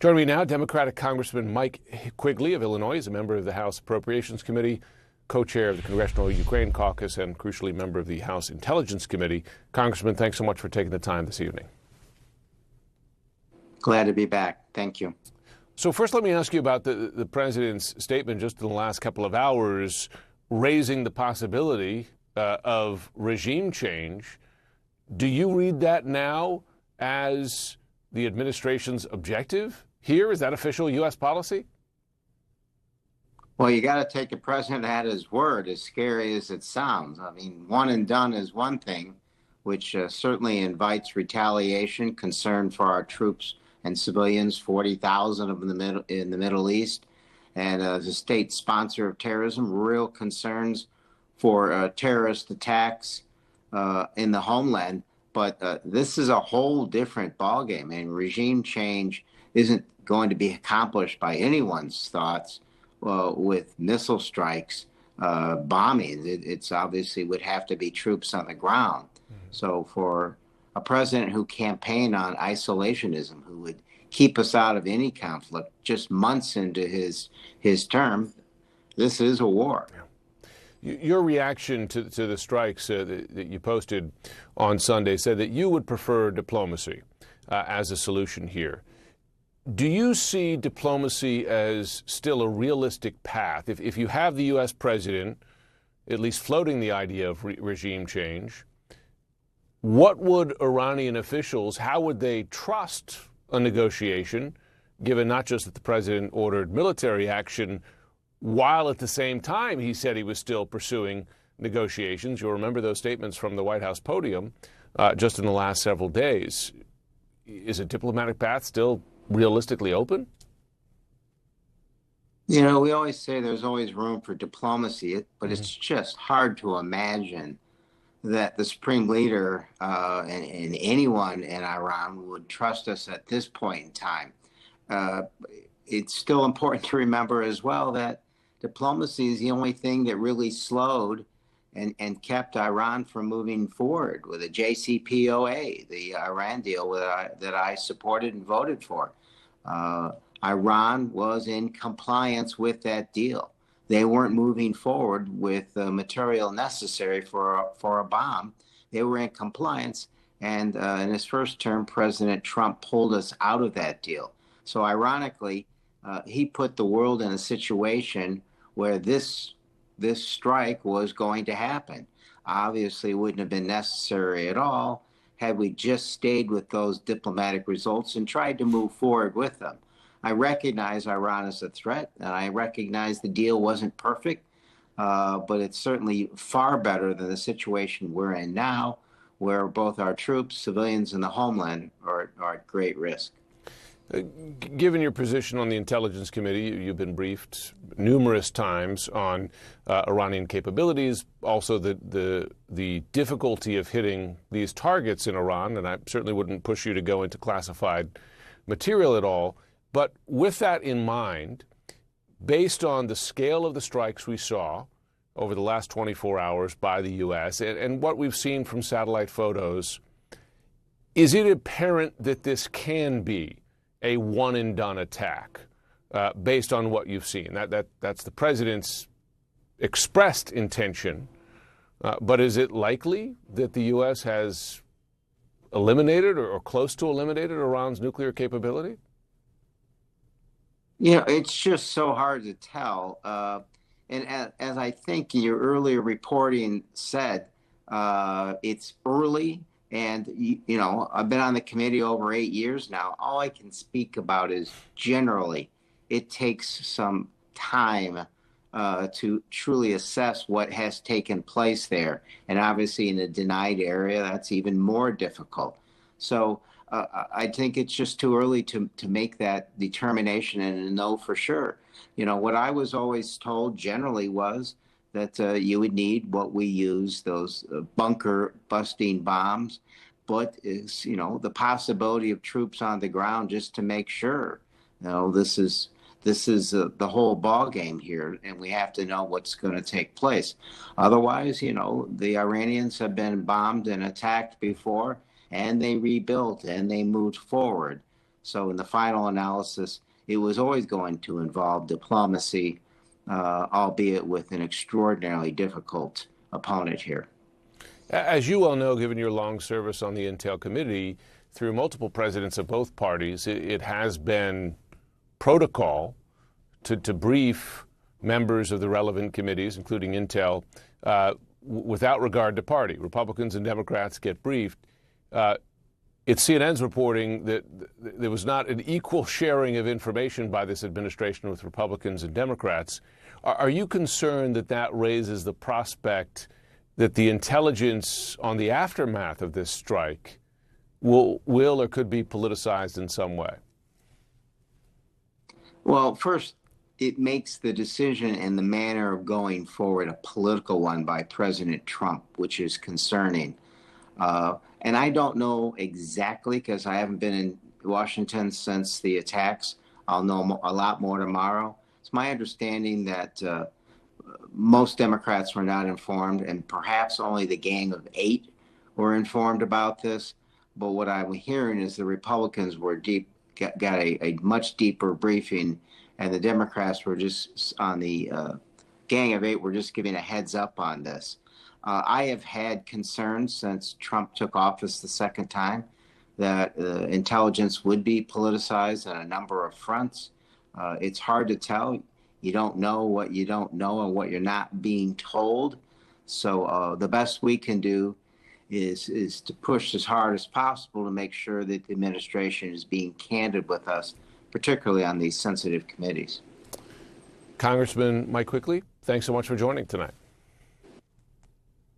Joining me now, Democratic Congressman Mike Quigley of Illinois, is a member of the House Appropriations Committee, co-chair of the Congressional Ukraine Caucus, and crucially, member of the House Intelligence Committee. Congressman, thanks so much for taking the time this evening. Glad to be back. Thank you. So first, let me ask you about the president's statement just in the last couple of hours, raising the possibility of regime change. Do you read that now as the administration's objective here? Is that official U.S. policy? Well, you got to take the president at his word, as scary as it sounds. I mean, one and done is one thing, which certainly invites retaliation, concern for our troops and civilians, 40,000 of them in the Middle East, and as a state sponsor of terrorism, real concerns for terrorist attacks in the homeland. But this is a whole different ballgame, and regime change isn't going to be accomplished by anyone's thoughts with missile strikes, bombing. It's obviously would have to be troops on the ground. So for a president who campaigned on isolationism, who would keep us out of any conflict just months into his term, this is a war. Yeah. Your reaction to the strikes that you posted on Sunday said that you would prefer diplomacy as a solution here. Do you see diplomacy as still a realistic path? If you have the U.S. president at least floating the idea of regime change, what would Iranian officials, how would they trust a negotiation, given not just that the president ordered military action, while at the same time he said he was still pursuing negotiations? You'll remember those statements from the White House podium just in the last several days. Is a diplomatic path still realistically open? You know, we always say there's always room for diplomacy, but it's just hard to imagine that the supreme leader and anyone in Iran would trust us at this point in time. It's still important to remember as well that diplomacy is the only thing that really slowed and kept Iran from moving forward with the JCPOA, the Iran deal that I supported and voted for. Iran was in compliance with that deal. They weren't moving forward with the material necessary for a bomb. They were in compliance. And in his first term, President Trump pulled us out of that deal. So ironically, he put the world in a situation where this strike was going to happen. Obviously, it wouldn't have been necessary at all had we just stayed with those diplomatic results and tried to move forward with them. I recognize Iran as a threat, and I recognize the deal wasn't perfect, but it's certainly far better than the situation we're in now, where both our troops, civilians, and the homeland are at great risk. Given your position on the Intelligence Committee, you've been briefed numerous times on Iranian capabilities, also the difficulty of hitting these targets in Iran, and I certainly wouldn't push you to go into classified material at all. But with that in mind, based on the scale of the strikes we saw over the last 24 hours by the U.S. and what we've seen from satellite photos, is it apparent that this can be a one-and-done attack based on what you've seen? That's the president's expressed intention. But is it likely that the U.S. has eliminated or close to eliminated Iran's nuclear capability? You know, it's just so hard to tell. And as I think your earlier reporting said, it's early. And, you know, I've been on the committee over 8 years now. All I can speak about is generally it takes some time to truly assess what has taken place there. And obviously in a denied area, that's even more difficult. So I think it's just too early to make that determination and know for sure. You know, what I was always told generally was that you would need what we use, those bunker busting bombs, but is, you know, the possibility of troops on the ground just to make sure. You know, this is the whole ball game here, and we have to know what's going to take place. Otherwise, you know, the Iranians have been bombed and attacked before, and they rebuilt and they moved forward. So in the final analysis, it was always going to involve diplomacy, albeit with an extraordinarily difficult opponent here. As you well know, given your long service on the Intel Committee, through multiple presidents of both parties, it has been protocol to brief members of the relevant committees, including Intel, without regard to party. Republicans and Democrats get briefed. It's CNN's reporting that there was not an equal sharing of information by this administration with Republicans and Democrats. Are you concerned that that raises the prospect that the intelligence on the aftermath of this strike will or could be politicized in some way? Well, first, it makes the decision and the manner of going forward a political one by President Trump, which is concerning. And I don't know exactly, because I haven't been in Washington since the attacks. I'll know a lot more tomorrow. It's my understanding that most Democrats were not informed, and perhaps only the Gang of Eight were informed about this. But what I'm hearing is the Republicans were got a much deeper briefing, and the Democrats were just on the Gang of Eight were just giving a heads up on this. I have had concerns since Trump took office the second time that intelligence would be politicized on a number of fronts. It's hard to tell. You don't know what you don't know and what you're not being told. So the best we can do is to push as hard as possible to make sure that the administration is being candid with us, particularly on these sensitive committees. Congressman Mike Quigley, thanks so much for joining tonight.